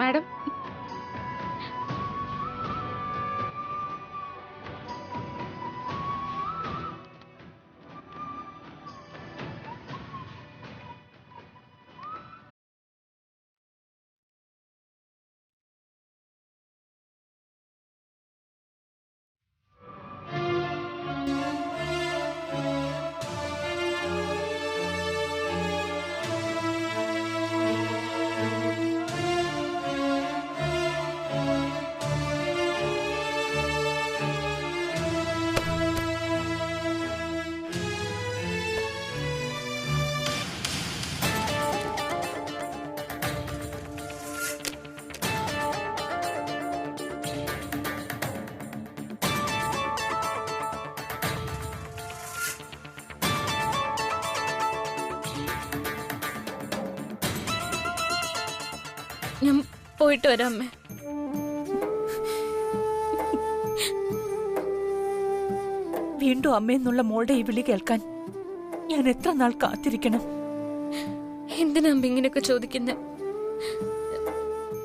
Madam ഞാൻ പോയിട്ട് വരാം അമ്മേ. വീണ്ടും അമ്മയെന്നുള്ള മോളുടെ ഈ വിളി കേൾക്കാൻ ഞാൻ എത്ര നാൾ കാത്തിരിക്കണം? എന്തിനാ അമ്മ ഇങ്ങനെയൊക്കെ ചോദിക്കുന്നെ?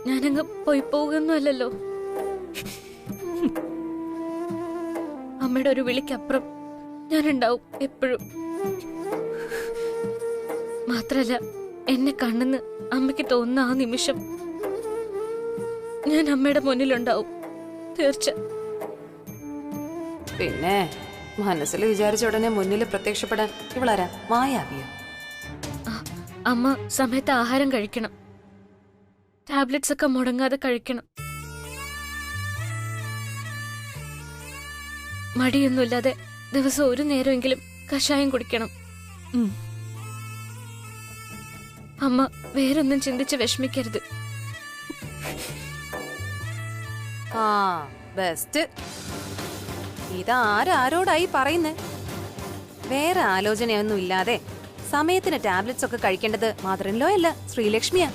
ഞാനങ്ങ് പോയി പോകുന്നല്ലോ. അമ്മയുടെ ഒരു വിളിക്കപ്പുറം ഞാനുണ്ടാവും എപ്പോഴും. മാത്രല്ല എന്നെ കണ്ണെന്ന് അമ്മയ്ക്ക് തോന്നുന്ന ആ നിമിഷം ഞാൻ അമ്മയുടെ മുന്നിലുണ്ടാവും, തീർച്ച. പിന്നെ മനസ്സിൽ വിചാരിച്ച ഉടനെ മുന്നിൽ പ്രത്യക്ഷപ്പെടാൻ ഇവളാരാ? മായാവിയോ? അമ്മ സമയത്ത് ആഹാരം കഴിക്കണം, ടാബ്ലറ്റ്സ് ഒക്കെ മുടങ്ങാതെ കഴിക്കണം. മടിയൊന്നുമില്ലാതെ ദിവസം ഒരു നേരമെങ്കിലും കഷായം കുടിക്കണം. അമ്മ വേറൊന്നും ചിന്തിച്ച് വിഷമിക്കരുത്. ആ ബെസ്റ്റ്. ഇതാരോടായി പറയുന്നേ? വേറെ ആലോചനയൊന്നും ഇല്ലാതെ സമയത്തിന് ടാബ്ലറ്റ്സ് ഒക്കെ കഴിക്കേണ്ടത് മദർ-ഇൻ-ലോ അല്ല, ശ്രീലക്ഷ്മിയാ.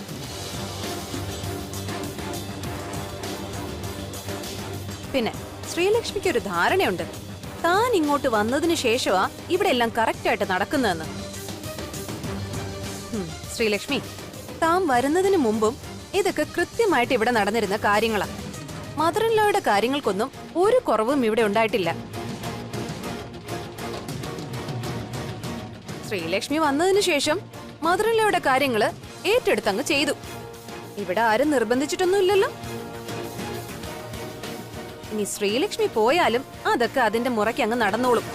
പിന്നെ ശ്രീലക്ഷ്മിക്ക് ഒരു ധാരണയുണ്ട്, താൻ ഇങ്ങോട്ട് വന്നതിന് ശേഷമാ ഇവിടെ എല്ലാം കറക്റ്റായിട്ട് നടക്കുന്നതെന്ന്. ശ്രീലക്ഷ്മി, താൻ വരുന്നതിന് മുമ്പും ഇതൊക്കെ കൃത്യമായിട്ട് ഇവിടെ നടന്നിരുന്ന കാര്യങ്ങളാ. മദർ-ഇൻ-ലോയുടെ കാര്യങ്ങൾക്കൊന്നും ഒരു കുറവും ഇവിടെ ഉണ്ടായിട്ടില്ല. ശ്രീലക്ഷ്മി വന്നതിന് ശേഷം മദർ-ഇൻ-ലോയുടെ കാര്യങ്ങള് ഏറ്റെടുത്തങ്ങ് ചെയ്തു. ഇവിടെ ആരും നിർബന്ധിച്ചിട്ടൊന്നുമില്ലല്ലോ. ഇനി ശ്രീലക്ഷ്മി പോയാലും അതൊക്കെ അതിന്റെ മുറയ്ക്ക് അങ്ങ് നടന്നോളും.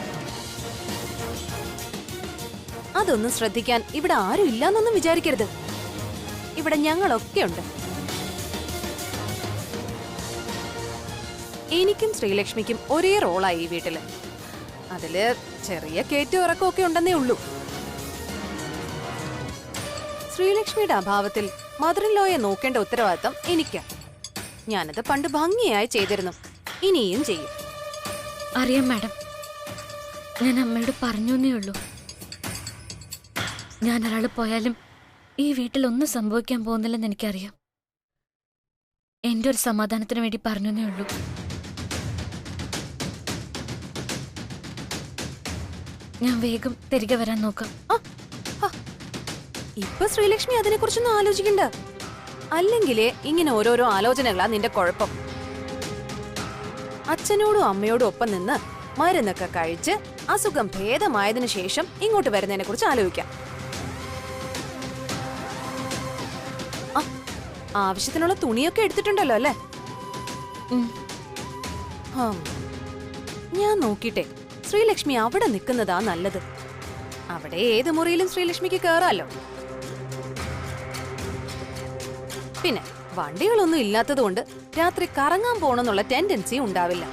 അതൊന്നും ശ്രദ്ധിക്കാൻ ഇവിടെ ആരും ഇല്ലാന്നൊന്നും വിചാരിക്കരുത്. ഇവിടെ ഞങ്ങളൊക്കെ ഉണ്ട്. എനിക്കും ശ്രീലക്ഷ്മിക്കും ഒരേ റോളായി ഈ വീട്ടില്. അതില് ചെറിയ കയറ്റം ഇറക്കമൊക്കെ ഉണ്ടെന്നേ ഉള്ളൂ. ശ്രീലക്ഷ്മിയുടെ അഭാവത്തിൽ മദർ-ഇൻ-ലോയെ നോക്കേണ്ട ഉത്തരവാദിത്തം എനിക്കാ. ഞാനത് പണ്ട് ഭംഗിയായി ചെയ്തിരുന്നു, ഇനിയും ചെയ്യും. അറിയാം മാഡം, ഞാൻ അമ്മയോട് പറഞ്ഞേ ഉള്ളൂ. ഞാൻ ഒരാൾ പോയാലും ഈ വീട്ടിൽ ഒന്നും സംഭവിക്കാൻ പോകുന്നില്ലെന്ന് എനിക്കറിയാം. എന്റെ ഒരു സമാധാനത്തിന് വേണ്ടി പറഞ്ഞേ ഉള്ളൂ. ഞാൻ വേഗം തിരികെ വരാൻ നോക്കാം. ഇപ്പൊ ശ്രീലക്ഷ്മി അതിനെ കുറിച്ചൊന്നും ആലോചിക്കണ്ട. അല്ലെങ്കിലേ ഇങ്ങനെ ഓരോരോ ആലോചനകളാ നിന്റെ കുഴപ്പം. അച്ഛനോടും അമ്മയോടും ഒപ്പം നിന്ന് മരുന്നൊക്കെ കഴിച്ച് അസുഖം ഭേദമായതിനു ശേഷം ഇങ്ങോട്ട് വരുന്നതിനെ കുറിച്ച് ആലോചിക്കാം. ആവശ്യത്തിനുള്ള തുണിയൊക്കെ എടുത്തിട്ടുണ്ടല്ലോ അല്ലേ? ഞാൻ നോക്കിട്ടെ, ശ്രീലക്ഷ്മി അവിടെ നിൽക്കുന്നതാ നല്ലത്. അവിടെ ഏത് മുറിയിലും ശ്രീലക്ഷ്മിക്ക് കേറാലോ. പിന്നെ വണ്ടികളൊന്നും ഇല്ലാത്തതുകൊണ്ട് രാത്രി കറങ്ങാൻ പോണെന്നുള്ള ടെൻഡൻസി ഉണ്ടാവില്ല.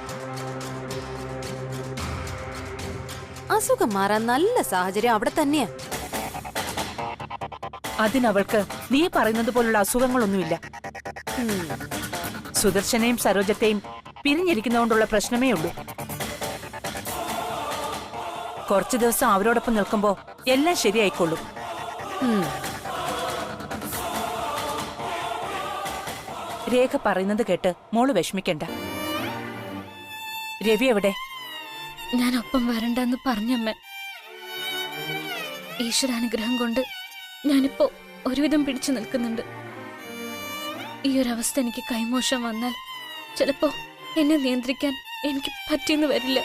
അസുഖം മാറാൻ നല്ല സാഹചര്യം അവിടെ തന്നെയാ. അതിനവൾക്ക് നീ പറയുന്നത് പോലുള്ള അസുഖങ്ങളൊന്നുമില്ല. സുദർശനെയും സരോജത്തെയും പിരിഞ്ഞിരിക്കുന്നതുകൊണ്ടുള്ള പ്രശ്നമേ ഉള്ളൂ. കുറച്ചു ദിവസം അവരോടൊപ്പം നിൽക്കുമ്പോ എല്ലാം ശരിയായിക്കൊള്ളും. രേഖ പറയുന്നത് കേട്ട് മോള് വിഷമിക്കണ്ട. രവി എവിടെ? ഞാൻ ഒപ്പം വരണ്ടെന്ന് പറഞ്ഞമ്മ. ഈശ്വരാനുഗ്രഹം കൊണ്ട് ഞാനിപ്പോ ഒരുവിധം പിടിച്ചു നിൽക്കുന്നുണ്ട്. ഈ ഒരു അവസ്ഥ എനിക്ക് കൈമോശം വന്നാൽ ചിലപ്പോ എന്നെ നിയന്ത്രിക്കാൻ എനിക്ക് പറ്റിയെന്ന് വരില്ല.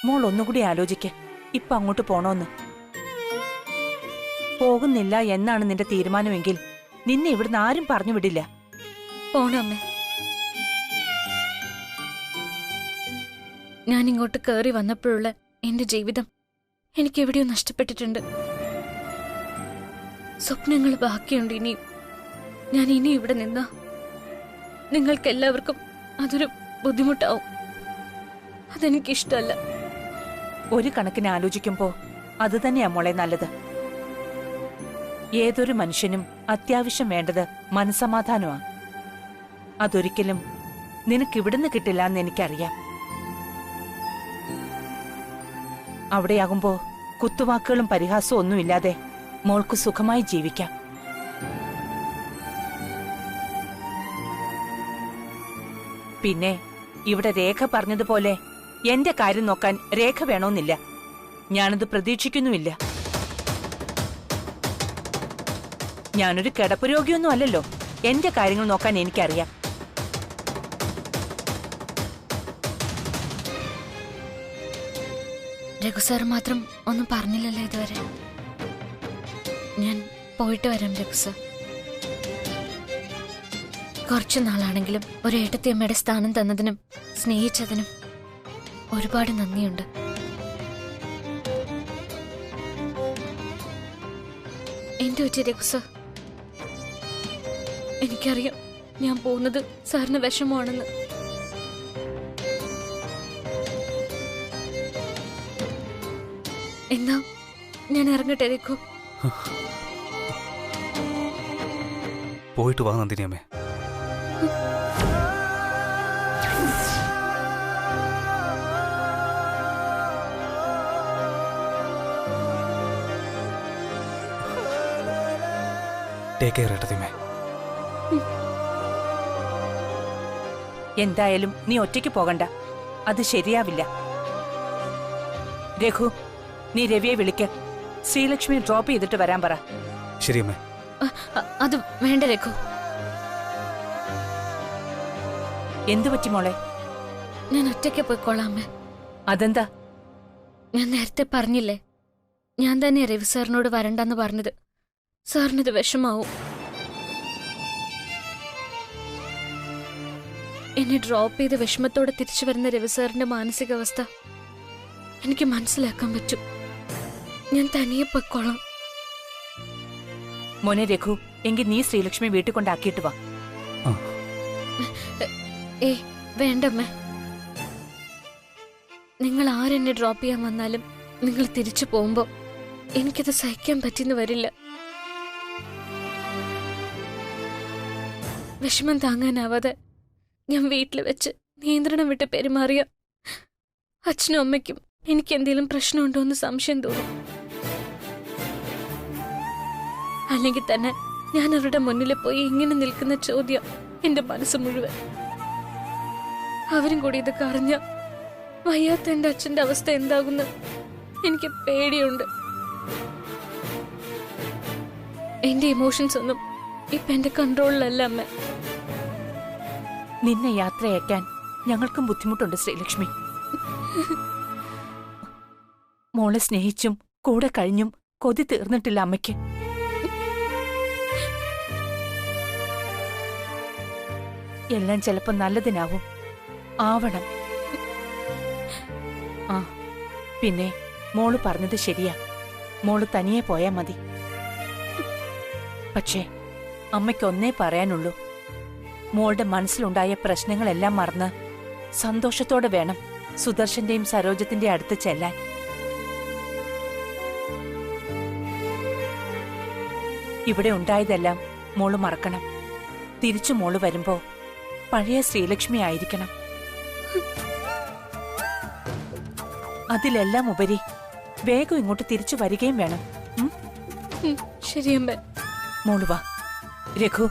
മോൾ ഒന്നുകൂടി ആലോചിക്ക. ഇപ്പൊ അങ്ങോട്ട് പോണോന്ന്. പോകുന്നില്ല എന്നാണ് നിന്റെ തീരുമാനമെങ്കിൽ നിന്നെ ഇവിടുന്ന് ആരും പറഞ്ഞു വിടില്ല. പോണം അമ്മേ. ഞാൻ ഇങ്ങോട്ട് കയറി വന്നപ്പോഴുള്ള എന്റെ ജീവിതം എനിക്ക് എവിടെയോ നഷ്ടപ്പെട്ടിട്ടുണ്ട്. സ്വപ്നങ്ങൾ ബാക്കിയുണ്ട് ഇനിയും. ഞാൻ ഇനി ഇവിടെ നിന്നാ നിങ്ങൾക്കെല്ലാവർക്കും അതൊരു ബുദ്ധിമുട്ടാവും. അതെനിക്കിഷ്ടമല്ല. ഒരു കണക്കിന് ആലോചിക്കുമ്പോ അത് തന്നെയാ മോളെ നല്ലത്. ഏതൊരു മനുഷ്യനും അത്യാവശ്യം വേണ്ടത് മനസ്സമാധാനമാ. അതൊരിക്കലും നിനക്കിവിടുന്ന് കിട്ടില്ല എന്ന് എനിക്കറിയാം. അവിടെയാകുമ്പോ കുത്തുവാക്കുകളും പരിഹാസവും ഒന്നുമില്ലാതെ മോൾക്ക് സുഖമായി ജീവിക്കാം. പിന്നെ ഇവിടെ രേഖ പറഞ്ഞതുപോലെ എന്റെ കാര്യം നോക്കാൻ രേഖ വേണമെന്നില്ല. ഞാനത് പ്രതീക്ഷിക്കുന്നുമില്ല. ഞാനൊരു കിടപ്പ് രോഗിയൊന്നും അല്ലല്ലോ. എന്റെ കാര്യങ്ങൾ നോക്കാൻ എനിക്കറിയാം. രഘു സാർ മാത്രം ഒന്നും പറഞ്ഞില്ലല്ലോ ഇതുവരെ. ഞാൻ പോയിട്ട് വരാം രഘു സാർ. കുറച്ചു നാളാണെങ്കിലും ഒരു ഏട്ടത്തിയമ്മയുടെ സ്ഥാനം തന്നതിനും സ്നേഹിച്ചതിനും ഒരുപാട് നന്ദിയുണ്ട്. എന്തു പറ്റി രഘു സാർ? എനിക്കറിയാം ഞാൻ പോകുന്നത് സാറിന് വിഷമമാണെന്ന്. എന്നാ ഞാൻ ഇറങ്ങട്ടെ രഘു? പോയിട്ട് വാ നന്ദിനിയമ്മേ. Take care ഏട്ടത്തിയമ്മേ. എന്തായാലും നീ ഒറ്റയ്ക്ക് പോകണ്ട. അത് ശരിയാവില്ല. രഘു, നീ രവിയെ വിളിക്ക്. ശ്രീലക്ഷ്മി ഡ്രോപ്പ് ചെയ്തിട്ട് വരാൻ പറ. ശരിയമ്മേ. അത് വേണ്ട രഘു. എന്തു പറ്റി മോളെ? ഞാൻ ഒറ്റയ്ക്ക് പോയിക്കോളാം അമ്മേ. അതെന്താ? ഞാൻ നേരത്തെ പറഞ്ഞില്ലേ, ഞാൻ തന്നെ രവി സാറിനോട് വരണ്ടെന്ന് പറഞ്ഞത്. സാറിനത് വിഷമാവും. എന്നെ ഡ്രോപ്പ് ചെയ്ത് വിഷമത്തോടെ തിരിച്ചു വരുന്ന രവി സാറിന്റെ മാനസികാവസ്ഥ എനിക്ക് മനസ്സിലാക്കാൻ പറ്റും. ഞാൻ തനിയെ പൊയ്ക്കോളാം. മോനെ രഘു, എങ്കിൽ നീ ശ്രീലക്ഷ്മി വീട്ടിൽ കൊണ്ടാക്കിയിട്ട് വാ. വേണ്ടമ്മേ. നിങ്ങൾ ആരെന്നെ ഡ്രോപ്പ് ചെയ്യാൻ വന്നാലും നിങ്ങൾ തിരിച്ചു പോകുമ്പോ എനിക്കത് സഹിക്കാൻ പറ്റിയെന്ന് വരില്ല. വിഷമം താങ്ങാനാവാതെ ഞാൻ വീട്ടിൽ വെച്ച് നിയന്ത്രണം വിട്ട് പെരുമാറിയ അച്ഛനും അമ്മയ്ക്കും എനിക്ക് എന്തെങ്കിലും പ്രശ്നമുണ്ടോ എന്ന് സംശയം തോന്നും. അല്ലെങ്കിൽ തന്നെ ഞാൻ അവരുടെ മുന്നിൽ പോയി ഇങ്ങനെ നിൽക്കുന്ന ചോദ്യം എന്റെ മനസ്സ് മുഴുവൻ. അവരും കൂടി ഇത് അറിഞ്ഞ വയ്യാത്ത എന്റെ അച്ഛന്റെ അവസ്ഥ എന്താകുന്ന എനിക്ക് പേടിയുണ്ട്. എന്റെ ഇമോഷൻസ് ഒന്നും ഇപ്പൊ എന്റെ കൺട്രോളിലല്ല അമ്മ. നിന്നെ യാത്രയക്കാൻ ഞങ്ങൾക്കും ബുദ്ധിമുട്ടുണ്ട് ശ്രീലക്ഷ്മി. മോളെ സ്നേഹിച്ചും കൂടെ കഴിഞ്ഞും കൊതി തീർന്നിട്ടില്ല അമ്മയ്ക്ക്. എല്ലാം ചിലപ്പോ നല്ലതിനാവും. ആവണം. ആ പിന്നെ മോള് പറഞ്ഞത് ശരിയാ. മോള് തനിയെ പോയാ മതി. പക്ഷേ അമ്മയ്ക്ക് ഒന്നേ പറയാനുള്ളൂ. മോളുടെ മനസ്സിലുണ്ടായ പ്രശ്നങ്ങളെല്ലാം മറന്ന് സന്തോഷത്തോടെ വേണം സുദർശന്റെയും സരോജത്തിന്റെ അടുത്ത് ചെല്ലാൻ. ഇവിടെ ഉണ്ടായതെല്ലാം മോള് മറക്കണം. തിരിച്ചു മോള് വരുമ്പോ പഴയ ശ്രീലക്ഷ്മി ആയിരിക്കണം. അതിലെല്ലാം ഉപരി വേഗം ഇങ്ങോട്ട് തിരിച്ചു വരികയും വേണം. ശരിയമ്മ. മോള് വാ രഘു.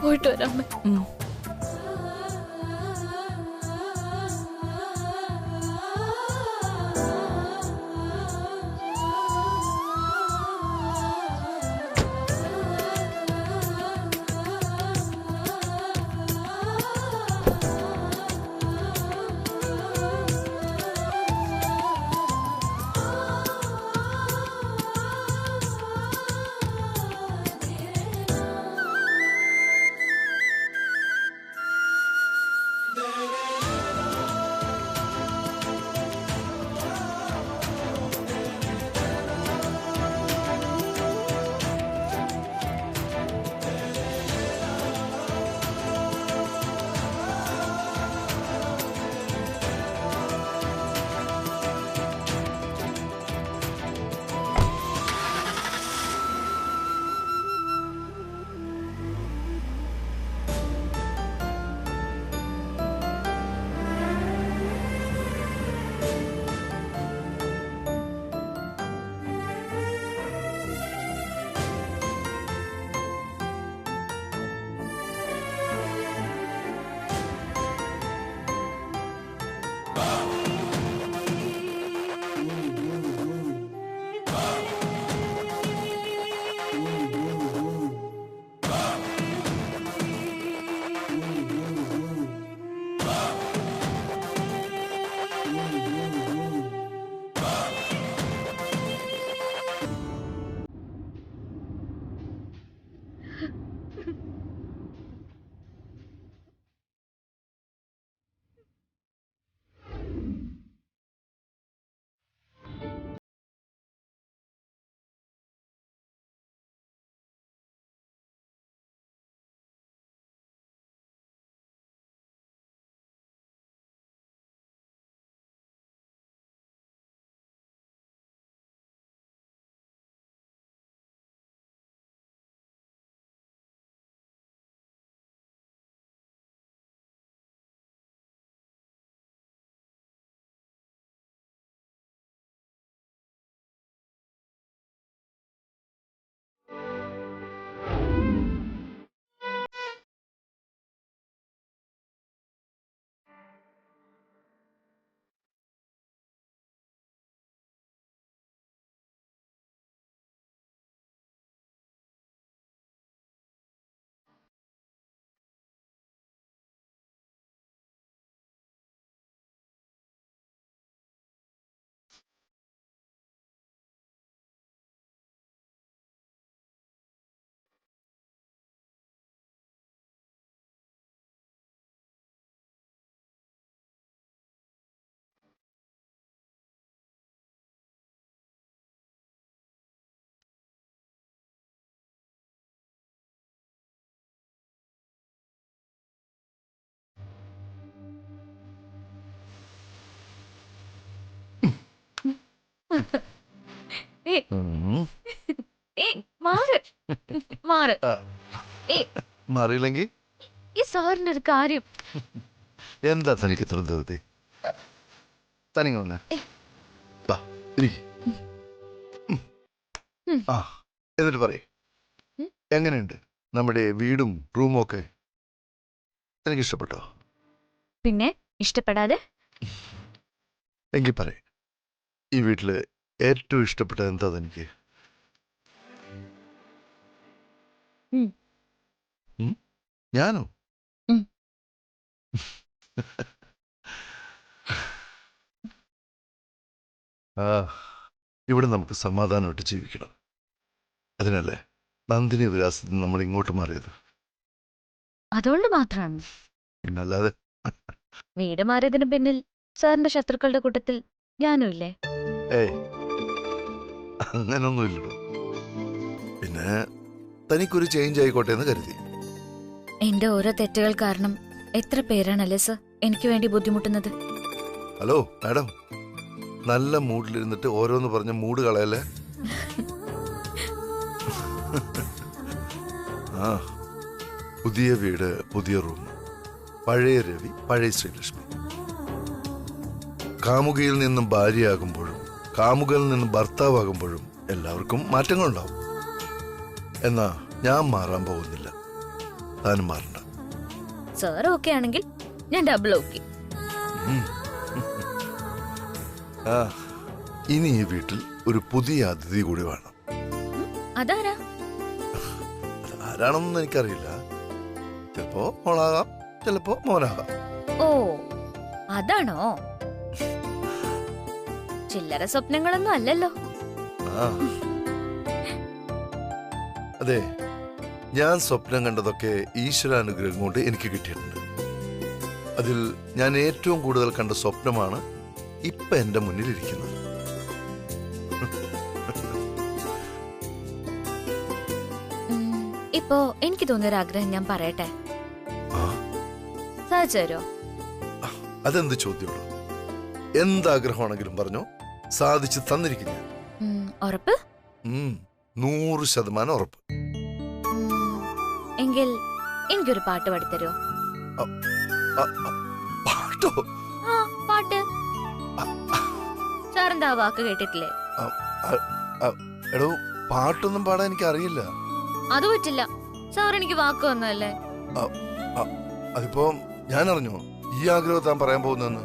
പോയിട്ട് വരാം അമ്മേ. മാറിയില്ലെങ്കിൽ ഈ സാറിന്റെ ഒരു കാര്യം എന്താ തനിക്ക് ഇത്ര ധൃതി? തനിങ്ങ വന്നേ. വാ, ഇരിക്ക്. ആ, എന്നിട്ട് പറയ്, എങ്ങനെയുണ്ട് നമ്മുടെ വീടും റൂമും ഒക്കെ? എനിക്ക് ഇഷ്ടപ്പെട്ടോ? പിന്നെ ഇഷ്ടപ്പെടാതെ? എങ്കിൽ പറയ്, ഈ വീട്ടില് ഏറ്റവും ഇഷ്ടപ്പെട്ടത് എന്താ തനിക്ക്? ഞാനോ? ഇവിടെ നമുക്ക് സമാധാനമായിട്ട് ജീവിക്കണം. അതിനല്ലേ നന്ദിനി വിലാസത്തിൽ നമ്മൾ ഇങ്ങോട്ട് മാറിയത്. അതുകൊണ്ട് മാത്രമാണ്. പിന്നല്ലാതെ. വീട് മാറിയതിന് പിന്നിൽ സാറിന്റെ ശത്രുക്കളുടെ കൂട്ടത്തിൽ ഞാനും ഇല്ലേ? ഏയ്, അങ്ങനൊന്നുമില്ലല്ലോ. പിന്നെ തനിക്കൊരു ചേഞ്ച് ആയിക്കോട്ടെ എന്ന് കരുതി. എന്റെ ഓരോ തെറ്റുകൾ കാരണം എത്ര പേരാണല്ലേ സർ എനിക്ക് വേണ്ടി ബുദ്ധിമുട്ടുന്നത്. ഹലോ മാഡം, നല്ല മൂഡിലിരുന്നിട്ട് ഓരോന്ന് പറഞ്ഞ മൂഡ് കളയല്ലേ. ആ, പുതിയ വീട്, പുതിയ റൂം, പഴയ രവി, പഴയ ശ്രീലക്ഷ്മി. കാമുകിയിൽ നിന്നും ഭാര്യയാകുമ്പോഴും കാമുകയിൽ നിന്നും ഭർത്താവാകുമ്പോഴും എല്ലാവർക്കും മാറ്റങ്ങളുണ്ടാവും. എന്നാ ഞാൻ മാറാൻ പോകുന്നില്ല. താനും മാറണ്ട. സാർ ഓക്കെ ആണെങ്കിൽ ഞാൻ ഡബിൾ ഓക്കെ. ആ, ഇനി ഈ വീട്ടിൽ ഒരു പുതിയ അതിഥി കൂടി വേണം. അതാരാ? ആരാണെന്നൊന്നും എനിക്കറിയില്ല. ചിലപ്പോ മോളാകാം, ചിലപ്പോ മോനാകാം. ഓ അതാണോ? ചില്ലറ സ്വപ്നങ്ങളൊന്നും അല്ലല്ലോ. ആ അതെ, ഞാൻ സ്വപ്നം കണ്ടതൊക്കെ ഈശ്വരാനുഗ്രഹം കൊണ്ട് എനിക്ക് കിട്ടിയിട്ടുണ്ട്. അതിൽ ഞാൻ ഏറ്റവും കൂടുതൽ കണ്ട സ്വപ്നമാണ് ഇപ്പൊ എന്റെ മുന്നിലിരിക്കുന്നത്. ഇപ്പോ എനിക്ക് തോന്നിയൊരാഗ്രഹം ഞാൻ പറയട്ടെ, ആ, സാധിച്ചോ? അതെന്ത് ചോദ്യമുള്ളൂ? എന്താഗ്രഹമാണെങ്കിലും പറഞ്ഞോ, സാധിച്ചു തന്നിരിക്കും ഞാൻ. ഉറപ്പ്? 100% ഉറപ്പ്. എങ്കിൽ എനിക്കൊരു പാട്ട് പാടിത്തരോ? പാട്ടോ? ആ പാട്ട്. സാറിന്റെ ആ വാക്ക് കേട്ടിട്ടില്ലേ? എടോ, പാട്ടൊന്നും പാടാൻ എനിക്ക് അറിയില്ല. അത് പറ്റില്ല, സാർ എനിക്ക് വാക്ക് വന്നല്ലേ. അതിപ്പോ ഞാൻ അറിഞ്ഞോ ഈ ആഗ്രഹം താൻ പറയാൻ പോകുന്നെന്ന്?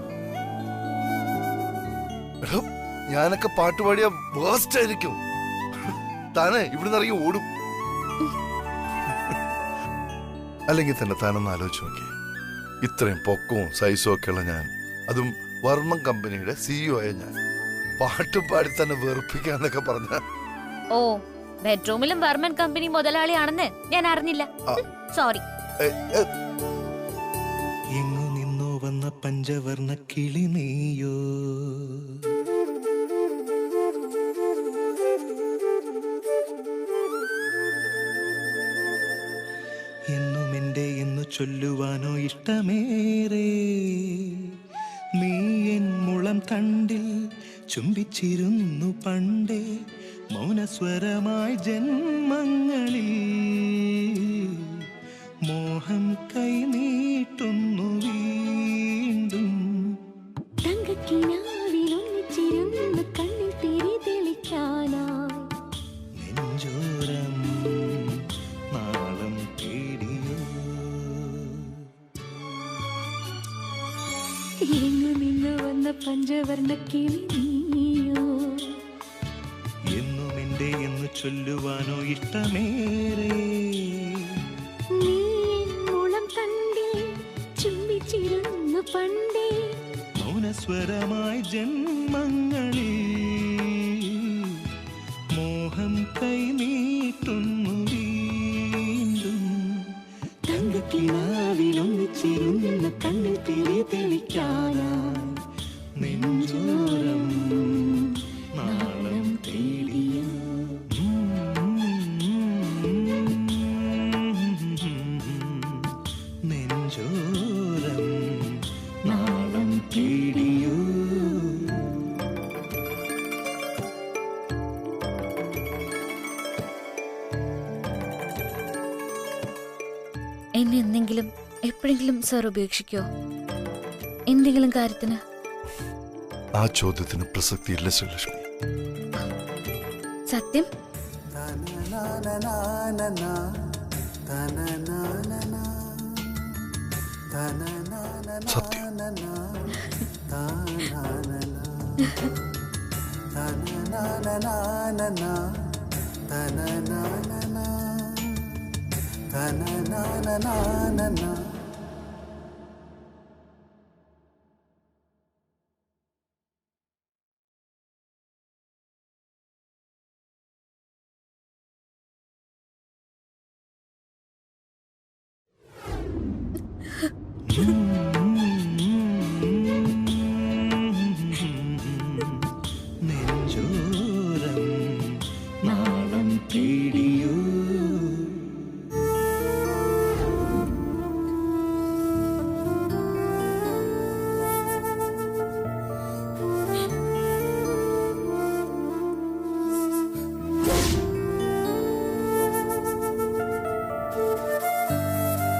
എടോ, ഞാനൊക്കെ പാട്ടുപാടിയ വേസ്റ്റ് ആയിരിക്കും. താനെ ഇവിടുന്ന് ഇറങ്ങി ഓടും. അല്ലെങ്കിൽ തന്നെ താനൊന്ന് ആലോചിച്ച് നോക്കി, ഇത്രയും പൊക്കവും സൈസും ഒക്കെയുള്ള ഞാൻ, അതും വർമ്മൻ കമ്പനിയുടെ CEO ആയ ഞാൻ, പാട്ടും പാടി തന്നെ വെറുപ്പിക്കാന്നൊക്കെ പറഞ്ഞ. ഓ, ബെഡ്റൂമിലും വർമ്മൻ കമ്പനി മുതലാളിയാണെന്ന് ഞാൻ അറിഞ്ഞില്ല. സോറി. എങ്ങു നിന്നോ വന്ന പഞ്ചവർണ്ണ കിളി നീയോ, എന്നും എന്റെ എന്നു ചൊല്ലുവാനോ ഇഷ്ടമേറെ, നീ എൻ മുളം തണ്ടിൽ ചുംബിച്ചിരുന്നു പണ്ടേ, മൗനസ്വരമായി ജന്മങ്ങളിൽ മോഹം കൈനീട്ടുന്നു വീണ്ടും. തങ്കക്കിനാവിലൊന്നിച്ചിരുന്നു കണ്ണിൽ തിരി തെളിക്കാനായി, നെഞ്ചോരം നാളം തേടിയോ, എങ്ങു നിന്ന് വന്ന പഞ്ചവർണ്ണ കിളി നീയോ, എന്നും എന്റെ എന്ന് ചൊല്ലുവാനോ ഇഷ്ടമേറെ, നീ എൻ മുളം തണ്ടിൽ ചുംബിച്ചിരുന്നു പണ്ടേ, മൗനസ്വരമായി ജന്മങ്ങളിൽ മോഹം കൈനീട്ടുന്നു വീണ്ടും. തങ്കക്കിനാവിലൊന്നിച്ചിരുന്ന കണ്ണിൽ തിരി തെളിക്കാനായി, നെഞ്ചോരം നാളം തേടിയോ, നെഞ്ചോരം നാളം തേടിയോ. എന്നെ എന്തെങ്കിലും എപ്പോഴെങ്കിലും സാർ ഉപേക്ഷിക്കോ? എന്തെങ്കിലും കാര്യത്തിന്? ആ ചോദ്യത്തിന് പ്രസക്തിയില്ല ശ്രീലക്ഷ്മി. സത്യം? സത്യം.